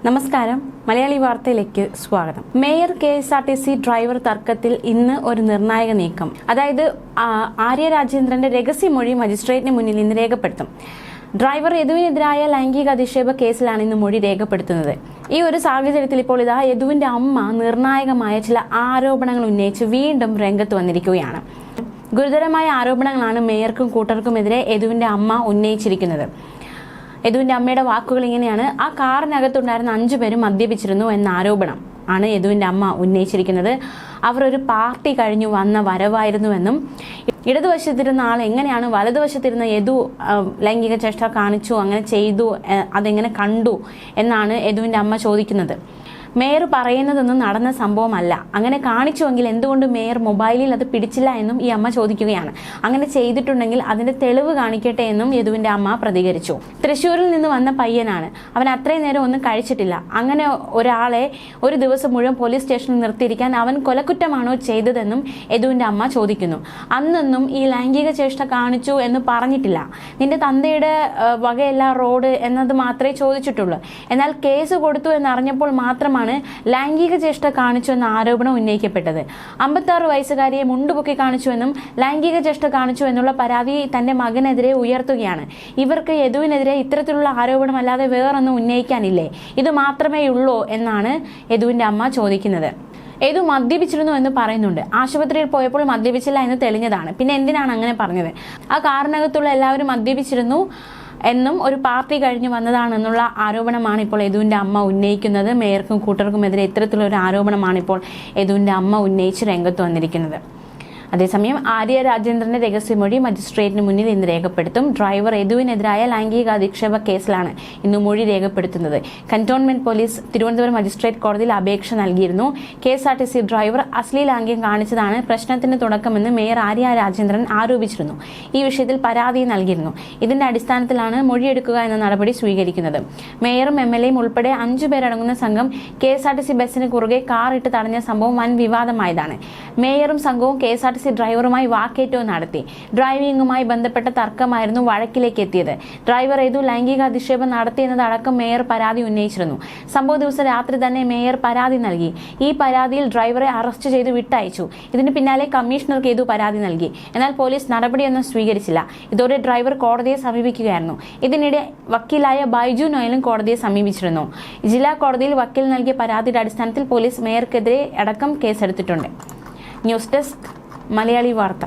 നമസ്കാരം, മലയാളി വാർത്തയിലേക്ക് സ്വാഗതം. മേയർ KSRTC ഡ്രൈവർ തർക്കത്തിൽ ഇന്ന് ഒരു നിർണായക നീക്കം. അതായത് ആര്യ രാജേന്ദ്രന്റെ രഹസ്യമൊഴി മജിസ്ട്രേറ്റിന് മുന്നിൽ ഇന്ന് രേഖപ്പെടുത്തും. ഡ്രൈവർ യദുവിനെതിരായ ലൈംഗിക അധിക്ഷേപ കേസിലാണ് ഇന്ന് മൊഴി രേഖപ്പെടുത്തുന്നത്. ഈ ഒരു സാഹചര്യത്തിൽ ഇപ്പോൾ യദുവിന്റെ അമ്മ നിർണായകമായ ചില ആരോപണങ്ങൾ ഉന്നയിച്ച് വീണ്ടും രംഗത്ത് വന്നിരിക്കുകയാണ്. ഗുരുതരമായ ആരോപണങ്ങളാണ് മേയർക്കും കൂട്ടർക്കുമെതിരെ യദുവിന്റെ അമ്മ ഉന്നയിച്ചിരിക്കുന്നത്. യദുവിന്റെ അമ്മയുടെ വാക്കുകൾ ഇങ്ങനെയാണ്: ആ കാറിനകത്തുണ്ടായിരുന്ന 5 പേരും മദ്യപിച്ചിരുന്നു എന്ന ആരോപണം ആണ് യദുവിന്റെ അമ്മ ഉന്നയിച്ചിരിക്കുന്നത്. അവർ ഒരു പാർട്ടി കഴിഞ്ഞു വന്ന വരവായിരുന്നുവെന്നും ഇടതുവശത്തിരുന്ന ആൾ എങ്ങനെയാണ് വലതുവശത്തിരുന്ന യദു ലൈംഗിക ചേഷ്ട കാണിച്ചു, അങ്ങനെ ചെയ്തു, അതെങ്ങനെ കണ്ടു എന്നാണ് യദുവിന്റെ അമ്മ ചോദിക്കുന്നത്. മേയർ പറയുന്നതൊന്നും നടന്ന സംഭവമല്ല. അങ്ങനെ കാണിച്ചുവെങ്കിൽ എന്തുകൊണ്ട് മേയർ മൊബൈലിൽ അത് പിടിച്ചില്ല എന്നും ഈ അമ്മ ചോദിക്കുകയാണ്. അങ്ങനെ ചെയ്തിട്ടുണ്ടെങ്കിൽ അതിന്റെ തെളിവ് കാണിക്കട്ടെ എന്നും യദുവിന്റെ അമ്മ പ്രതികരിച്ചു. തൃശ്ശൂരിൽ നിന്ന് വന്ന പയ്യനാണ്, അവൻ അത്രയും നേരം ഒന്നും കഴിച്ചിട്ടില്ല. അങ്ങനെ ഒരാളെ ഒരു ദിവസം മുഴുവൻ പോലീസ് സ്റ്റേഷനിൽ നിർത്തിയിരിക്കാൻ അവൻ കൊലക്കുറ്റമാണോ ചെയ്തതെന്നും യദുവിന്റെ അമ്മ ചോദിക്കുന്നു. അന്നൊന്നും ഈ ലൈംഗിക ചേഷ്ട കാണിച്ചു എന്ന് പറഞ്ഞിട്ടില്ല. നിന്റെ തന്തയുടെ വകയല്ല റോഡ് എന്നത് മാത്രമേ ചോദിച്ചിട്ടുള്ളൂ. എന്നാൽ കേസ് കൊടുത്തു എന്നറിഞ്ഞപ്പോൾ മാത്രമാണ് ലൈംഗിക ചേഷ്ട കാണിച്ചു എന്ന ആരോപണം ഉന്നയിക്കപ്പെട്ടത്. 56 വയസ്സുകാരിയെ മുണ്ടുപൊക്കി കാണിച്ചുവെന്നും ലൈംഗിക ചേഷ്ട കാണിച്ചു എന്നുള്ള പരാതി തന്റെ മകനെതിരെ ഉയർത്തുകയാണ്. ഇവർക്ക് യദുവിനെതിരെ ഇത്തരത്തിലുള്ള ആരോപണമല്ലാതെ വേറൊന്നും ഉന്നയിക്കാനില്ലേ? ഇത് മാത്രമേ ഉള്ളൂ എന്നാണ് യദുവിന്റെ അമ്മ ചോദിക്കുന്നത്. യദു മദ്യപിച്ചിരുന്നു എന്ന് പറയുന്നുണ്ട്. ആശുപത്രിയിൽ പോയപ്പോൾ മദ്യപിച്ചില്ല എന്ന് തെളിഞ്ഞതാണ്. പിന്നെ എന്തിനാണ് അങ്ങനെ പറഞ്ഞത്? ആ കാറിനകത്തുള്ള എല്ലാവരും മദ്യപിച്ചിരുന്നു എന്നും ഒരു പാർട്ടി കഴിഞ്ഞു വന്നതാണെന്നുള്ള ആരോപണമാണ് ഇപ്പോൾ യദുവിന്റെ അമ്മ ഉന്നയിക്കുന്നത്. മേയർക്കും കൂട്ടർക്കുമെതിരെ ഇത്തരത്തിലൊരു ആരോപണമാണ് ഇപ്പോൾ യദുവിന്റെ അമ്മ ഉന്നയിച്ച് രംഗത്ത് വന്നിരിക്കുന്നത്. അതേസമയം ആര്യ രാജേന്ദ്രന്റെ രഹസ്യമൊഴി മജിസ്ട്രേറ്റിന് മുന്നിൽ ഇന്ന് രേഖപ്പെടുത്തും. ഡ്രൈവർ യദുവിനെതിരായ ലൈംഗിക അധിക്ഷേപ കേസിലാണ് ഇന്ന് മൊഴി രേഖപ്പെടുത്തുന്നത്. കന്റോൺമെന്റ് പോലീസ് തിരുവനന്തപുരം മജിസ്ട്രേറ്റ് കോടതിയിൽ അപേക്ഷ നൽകിയിരുന്നു. KSRTC ഡ്രൈവർ അശ്ലീലാംഗ്യം കാണിച്ചതാണ് പ്രശ്നത്തിന് തുടക്കമെന്ന് മേയർ ആര്യ രാജേന്ദ്രൻ ആരോപിച്ചിരുന്നു. ഈ വിഷയത്തിൽ പരാതി നൽകിയിരുന്നു. ഇതിന്റെ അടിസ്ഥാനത്തിലാണ് മൊഴിയെടുക്കുക എന്ന നടപടി സ്വീകരിക്കുന്നത്. മേയറും MLAയും ഉൾപ്പെടെ 5 പേരടങ്ങുന്ന സംഘം KSRTC ബസ്സിന് കുറുകെ കാർ ഇട്ട് തടഞ്ഞ സംഭവം വൻ വിവാദമായതാണ്. മേയറും സംഘവും KSRTC ഡ്രൈവറുമായി വാക്കേറ്റവും നടത്തി. ഡ്രൈവിംഗുമായി ബന്ധപ്പെട്ട തർക്കമായിരുന്നു വഴക്കിലേക്ക് എത്തിയത്. ഡ്രൈവർ യദു ലൈംഗിക അധിക്ഷേപം നടത്തിയെന്നതടക്കം മേയർ പരാതി ഉന്നയിച്ചിരുന്നു. സംഭവ ദിവസം രാത്രി തന്നെ മേയർ പരാതി നൽകി. ഈ പരാതിയിൽ ഡ്രൈവറെ അറസ്റ്റ് ചെയ്ത് വിട്ടയച്ചു. ഇതിന് പിന്നാലെ കമ്മീഷണർക്ക് യദു പരാതി നൽകി. എന്നാൽ പോലീസ് നടപടിയൊന്നും സ്വീകരിച്ചില്ല. ഇതോടെ ഡ്രൈവർ കോടതിയെ സമീപിക്കുകയായിരുന്നു. ഇതിനിടെ വക്കീലായ ബൈജു നോയലും കോടതിയെ സമീപിച്ചിരുന്നു. ജില്ലാ കോടതിയിൽ വക്കീൽ നൽകിയ പരാതിയുടെ അടിസ്ഥാനത്തിൽ പോലീസ് മേയർക്കെതിരെ അടക്കം കേസെടുത്തിട്ടുണ്ട്. ന്യൂസ് ഡെസ്ക് മലയാളി വാർത്ത.